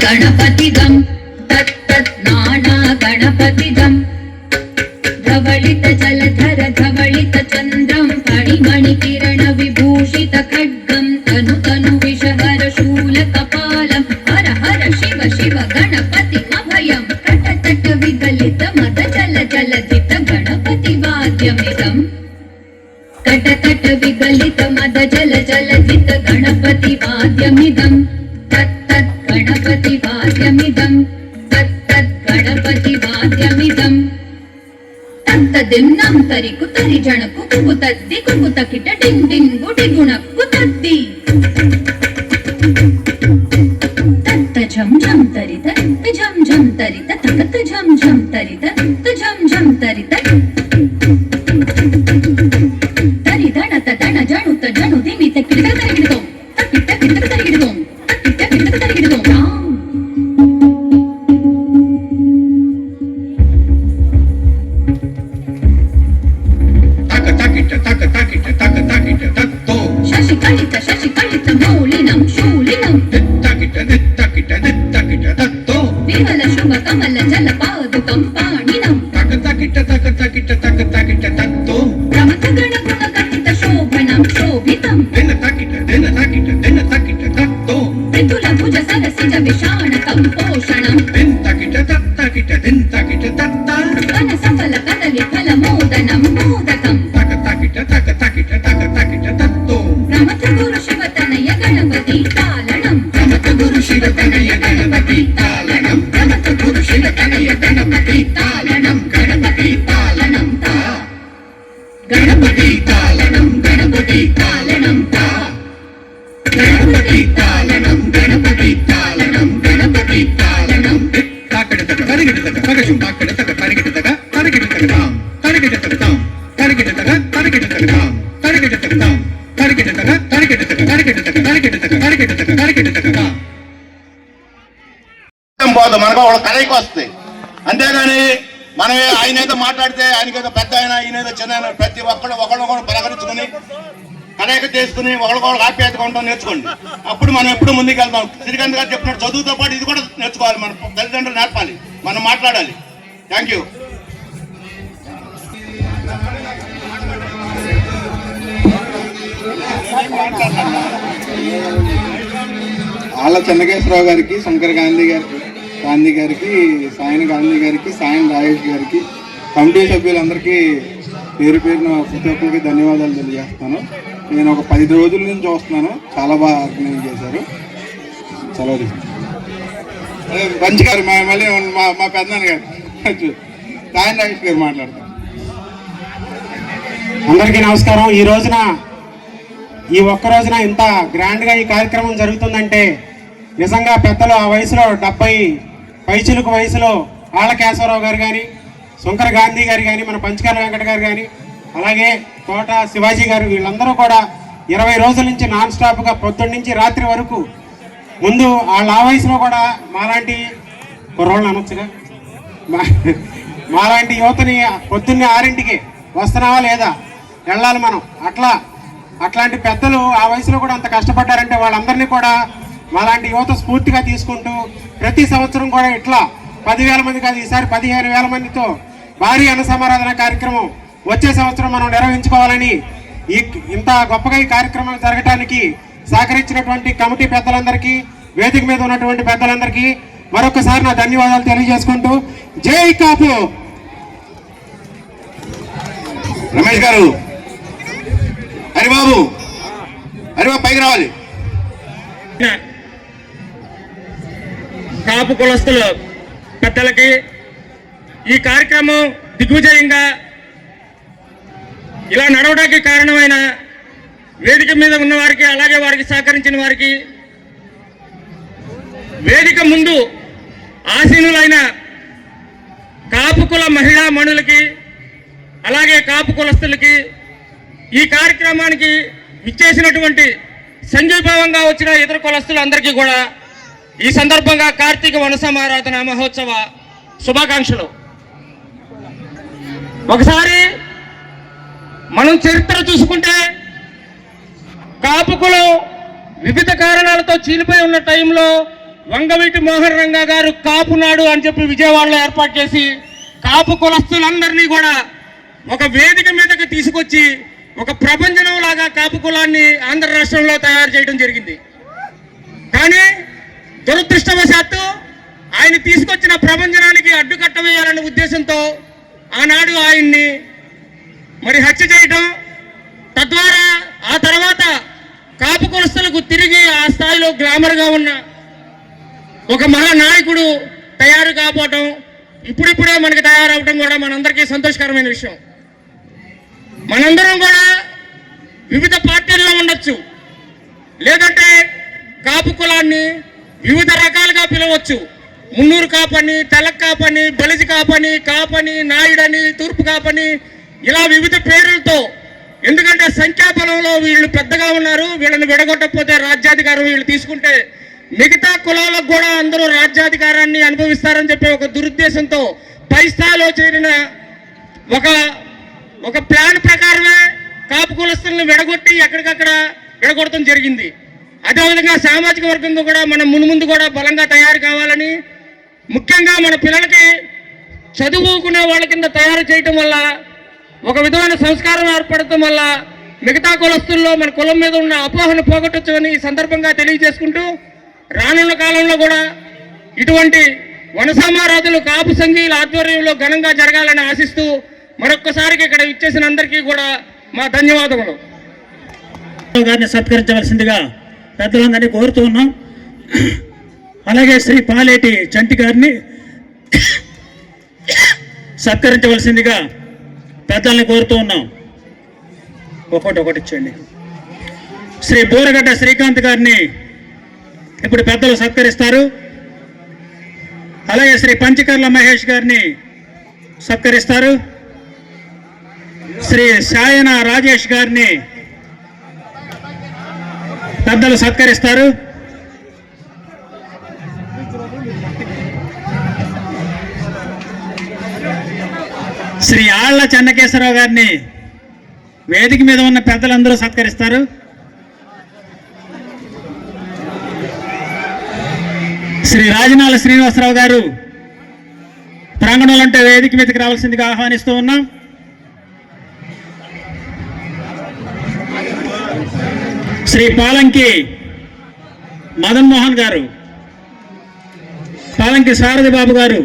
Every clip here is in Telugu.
गणपतिदं तत्तत् नाना गणपतिदं धवलित जलधर धवलित चन्द्रं फणिमणि किरण विभूषित खड्गं तनु तनु विषहर शूल कपालं हर हर शिव शिव गणपतिमभयं तट तट विगलित मद जल जलधित गणपति वाद्यमिदं तट तट विगलित मद जल जलधित गणपति वाद्यमिदं तत्तत् गणपति वाद्यमिदं तत्तत् गणपति वाद्यमिदं तत्तदिन्नं तरिकु तरि जणकु कुबु तद्दि कुबु तकिट डिंग डिंग गुडि गुणक्कु तद्दि तत्त झम झम तरित झम झम तरित तकत झम झम तरित झम झम तरित तरि दणत दण जणुत जणु दिमित किट तरिगिडो तकिट किट तरिगिडो शशिकलित मौलिनं शूलिनं विमल शुभ कमल जल पादुकं पाणिनं प्रमथ गण गुण कथित शोभनं शोभितं मृदुल भुज सरसिज विषाणकं पोषणं वन सफल कदली फल मोदनं मोदकं प्रमथ गुरु शिव तनय गणपति तालनं प्रमथ गुरु शिव तनय गणपति तालनं प्रमथ गुरु शिव तनय गणपति तालनं गणपति तालनं ता गणपति तालनं गणपति तालनं ता गणपति तालनं गणपति तालनं गणपति तालनं ताकड़तक तरिगिडतक तगशु ताकड़तक तरिगिडतक तरिगिडतक ताम तरिगिडतक ताम तरिगिडतक तरिगिडतक ताम तरिगिडतक ताम तरिगिडतक तरिगिडतक तरिगिडतक तरिगिडतक तरिगिडतक तरिगिडतक ताम పోదు మనకు వాళ్ళ కలయికి వస్తాయి. అంతేగాని మనం ఆయన ఏదో మాట్లాడితే ఆయనకేదో పెద్ద అయినా ఈయనేదో చిన్న అయినా ప్రతి ఒకళ్ళు పలకరించుకుని కలయిక చేసుకుని ఒకళ్ళొకళ్ళు ఆప్యాయతగా ఉండడం నేర్చుకోండి. అప్పుడు మనం ఎప్పుడు ముందుకు వెళ్తాం. శ్రీకాంత్ గారు చెప్పినట్టు చదువుతో పాటు ఇది కూడా నేర్చుకోవాలి. మన తల్లిదండ్రులు నేర్పాలి, మనం మాట్లాడాలి. Thank you. ఆళ్ళ చెన్నకేశ్వరరావు గారికి, శంకర్ గాంధీ గారికి, సాయన గాంధీ గారికి, సాయన్ రాజేష్ గారికి, కమిటీ సభ్యులందరికీ పేరు పేరున ప్రతి ఒక్కరికి ధన్యవాదాలు తెలియజేస్తాను. నేను ఒక 10 రోజుల నుంచి వస్తున్నాను. చాలా బాగా ఆర్గనైజ్ చేశారు. చాలా మంచి గారు మళ్ళీ మా పెద్దనాన్న గారు సాయన్ రాజేష్ గారు మాట్లాడతారు. అందరికీ నమస్కారం. ఈ రోజున ఈ ఒక్క రోజున ఇంత గ్రాండ్గా ఈ కార్యక్రమం జరుగుతుందంటే నిజంగా పెద్దలు ఆ వయసులో 70 పైచిలుకు వయసులో ఆళ్ళ కేశవరావు గారు కానీ, శంకర్ గాంధీ గారు కానీ, మన పంచకాల వెంకట గారు కానీ, అలాగే తోట శివాజీ గారు, వీళ్ళందరూ కూడా 20 రోజుల నుంచి నాన్ స్టాప్గా పొద్దున్న నుంచి రాత్రి వరకు ముందు వాళ్ళ ఆ వయసులో కూడా మాలాంటి కుర్రోళ్ళని అనొచ్చుగా, మాలాంటి యువతని పొద్దున్నే 6ంటికి వస్తున్నావా లేదా వెళ్ళాలి మనం అట్లాంటి పెద్దలు ఆ వయసులో కూడా అంత కష్టపడ్డారంటే వాళ్ళందరినీ కూడా మాలాంటి యువత స్ఫూర్తిగా తీసుకుంటూ ప్రతి సంవత్సరం కూడా ఇట్లా 10,000 మంది కాదు, ఈసారి 15,000 మందితో భారీ అన్న సమారాధన కార్యక్రమం వచ్చే సంవత్సరం మనం నిర్వహించుకోవాలని ఇంత గొప్పగా ఈ కార్యక్రమం జరగడానికి సహకరించినటువంటి కమిటీ పెద్దలందరికీ, వేదిక మీద ఉన్నటువంటి పెద్దలందరికీ మరొకసారి నా ధన్యవాదాలు తెలియజేసుకుంటూ జై కాపు. రమేష్ గారు, హరిబాబు పైకి రావాలి. కాపు కులస్తుల పెద్దలకి ఈ కార్యక్రమం దిగ్విజయంగా ఇలా నడవడానికి కారణమైన వేదిక మీద ఉన్న వారికి, అలాగే వారికి సహకరించిన వారికి, వేదిక ముందు ఆసీనులైన కాపు కుల మహిళా మణులకి, అలాగే కాపు కులస్తులకి, ఈ కార్యక్రమానికి ఇచ్చేసినటువంటి సంఘీభావంగా వచ్చిన ఇతర కులస్తులందరికీ కూడా ఈ సందర్భంగా కార్తీక వనసమారాధన మహోత్సవ శుభాకాంక్షలు. ఒకసారి మనం చరిత్ర చూసుకుంటే కాపు కులం వివిధ కారణాలతో చీలిపోయి ఉన్న టైంలో వంగవీటి మోహన్ రంగా గారు కాపు నాడు అని చెప్పి విజయవాడలో ఏర్పాటు చేసి కాపు కులస్తులందరినీ కూడా ఒక వేదిక మీదకి తీసుకొచ్చి ఒక ప్రపంచం లాగా కాపు కులాన్ని ఆంధ్ర రాష్ట్రంలో తయారు చేయడం జరిగింది. కానీ దురదృష్టవశాత్తు ఆయన తీసుకొచ్చిన ప్రపంచానికి అడ్డుకట్ట వేయాలనే ఉద్దేశంతో ఆనాడు ఆయన్ని మరి హత్య చేయడం, తద్వారా ఆ తర్వాత కాపు కులస్తులకు తిరిగి ఆ స్థాయిలో గ్లామర్గా ఉన్న ఒక మహానాయకుడు తయారు కాబోవటం, ఇప్పుడిప్పుడే మనకి తయారవటం కూడా మనందరికీ సంతోషకరమైన విషయం. మనందరం కూడా వివిధ పార్టీల్లో ఉండొచ్చు, లేదంటే కాపు కులాన్ని వివిధ రకాలుగా పిలవచ్చు. మున్నూరు కాపని, తెలక్ కాపని, బలిజి కాపని, కాపని, నాయుడని, తూర్పు కాపని, ఇలా వివిధ పేర్లతో. ఎందుకంటే సంఖ్యాబలంలో వీళ్ళు పెద్దగా ఉన్నారు, వీళ్ళని విడగొట్టకపోతే రాజ్యాధికారం వీళ్ళు తీసుకుంటే మిగతా కులాలకు కూడా అందరూ రాజ్యాధికారాన్ని అనుభవిస్తారని చెప్పి ఒక దురుద్దేశంతో పై స్థాయిలో చేరిన ఒక ప్లాన్ ప్రకారమే కాపు కులస్తులను విడగొట్టి ఎక్కడికక్కడ విడగొట్టడం జరిగింది. అదేవిధంగా సామాజిక వర్గంగా కూడా మనం మున్ముందు కూడా బలంగా తయారు కావాలని, ముఖ్యంగా మన పిల్లలకి చదువుకునే వాళ్ళ కింద తయారు చేయటం వల్ల, ఒక విధమైన సంస్కారం ఏర్పడటం వల్ల మిగతా కులస్తుల్లో మన కులం మీద ఉన్న అపోహను పోగొట్టొచ్చని ఈ సందర్భంగా తెలియజేసుకుంటూ, రానున్న కాలంలో కూడా ఇటువంటి వనసమారాధులు కాపు సంఘీయుల ఆధ్వర్యంలో ఘనంగా జరగాలని ఆశిస్తూ మరొక్కసారికి ఇక్కడ ఇచ్చేసిన అందరికీ కూడా మా ధన్యవాదములు. గారిని సత్కరించవలసిందిగా పెద్దలందరినీ కోరుతూ ఉన్నాం. అలాగే శ్రీ పాలేటి చంటి గారిని సత్కరించవలసిందిగా పెద్దల్ని కోరుతూ ఉన్నాం. ఒకటి ఇచ్చండి. శ్రీ బోరగడ్డ శ్రీకాంత్ గారిని ఇప్పుడు పెద్దలు సత్కరిస్తారు. అలాగే శ్రీ పంచకర్ల మహేష్ గారిని సత్కరిస్తారు. శ్రీ సాయన రాజేష్ గారిని పెద్దలు సత్కరిస్తారు. శ్రీ ఆళ్ల చెన్నకేశ్వరరావు గారిని వేదిక మీద ఉన్న పెద్దలందరూ సత్కరిస్తారు. శ్రీ రాజనాల శ్రీనివాసరావు గారు ప్రాంగణంలో ఉంటే వేదిక మీదకి రావాల్సిందిగా ఆహ్వానిస్తూ ఉన్నాం. శ్రీ పాలంకి మదన్ మోహన్ గారు, పాలంకి సారథి బాబు గారు,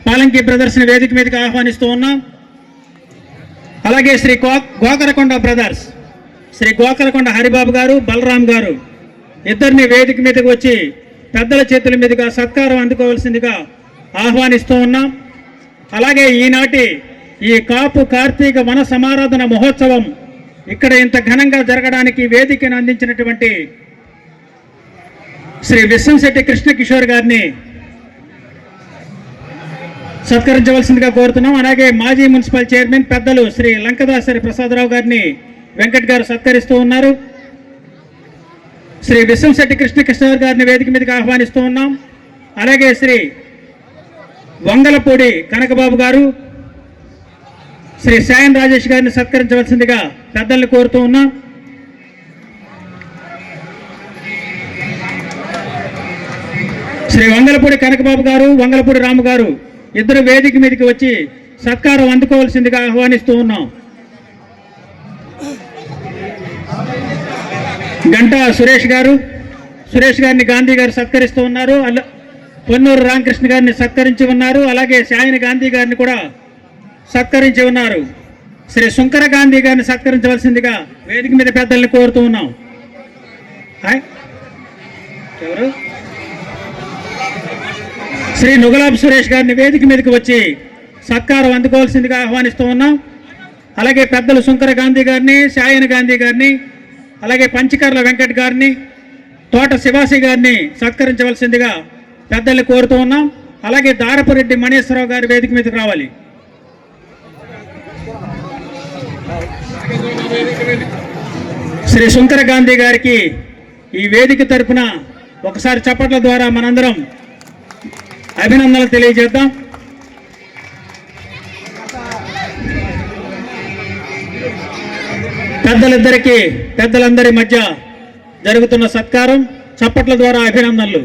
పాలంకి బ్రదర్స్ని వేదిక మీదకి ఆహ్వానిస్తూ ఉన్నాం. అలాగే శ్రీ గోకరకొండ బ్రదర్స్, శ్రీ గోకరకొండ హరిబాబు గారు, బలరాం గారు ఇద్దరిని వేదిక మీదకి వచ్చి పెద్దల చేతుల మీదుగా సత్కారం అందుకోవాల్సిందిగా ఆహ్వానిస్తూ ఉన్నాం. అలాగే ఈనాటి ఈ కాపు కార్తీక వన సమారాధన మహోత్సవం ఇక్కడ ఇంత ఘనంగా జరగడానికి వేదికను అందించినటువంటి శ్రీ విశ్వంశెట్టి కృష్ణ కిషోర్ గారిని సత్కరించవలసిందిగా కోరుతున్నాం. అలాగే మాజీ మున్సిపల్ చైర్మన్ పెద్దలు శ్రీ లంకదాసరి ప్రసాదరావు గారిని వెంకట్ గారు సత్కరిస్తూ ఉన్నారు. శ్రీ విశ్వంశెట్టి కృష్ణ కిషోర్ గారిని వేదిక మీదకి ఆహ్వానిస్తూ ఉన్నాం. అలాగే శ్రీ వంగలపూడి కనకబాబు గారు, శ్రీ సాయన్ రాజేష్ గారిని సత్కరించవలసిందిగా పెద్దల్ని కోరుతూ ఉన్నాం. శ్రీ వంగలపూడి కనకబాబు గారు, వంగలపూడి రాము గారు ఇద్దరు వేదిక మీదకి వచ్చి సత్కారం అందుకోవాల్సిందిగా ఆహ్వానిస్తూ ఉన్నాం. గంటా సురేష్ గారిని గాంధీ గారు సత్కరిస్తూ ఉన్నారు. పొన్నూరు రామకృష్ణ గారిని సత్కరించి ఉన్నారు. అలాగే సాయని గాంధీ గారిని కూడా సత్కరించి ఉన్నారు. శ్రీ శంకర గాంధీ గారిని సత్కరించవలసిందిగా వేదిక మీద పెద్దల్ని కోరుతూ ఉన్నాం. ఎవరు? శ్రీ నుగలాబ్ సురేష్ గారిని వేదిక మీదకి వచ్చి సత్కారం అందుకోవాల్సిందిగా ఆహ్వానిస్తూ ఉన్నాం. అలాగే పెద్దలు శంకర గాంధీ గారిని, సాయని గాంధీ గారిని, అలాగే పంచకర్ల వెంకట్ గారిని, తోట శివాసి గారిని సత్కరించవలసిందిగా పెద్దల్ని కోరుతూ ఉన్నాం. అలాగే దారపురెడ్డి మణేశ్వరరావు గారి వేదిక మీదకి రావాలి. శ్రీ శంకర గాంధీ గారికి ఈ వేదిక తరపున ఒకసారి చప్పట్ల ద్వారా మనందరం అభినందనలు తెలియజేద్దాం. పెద్దలందరి మధ్య జరుగుతున్న సత్కారం చప్పట్ల ద్వారా అభినందనలు.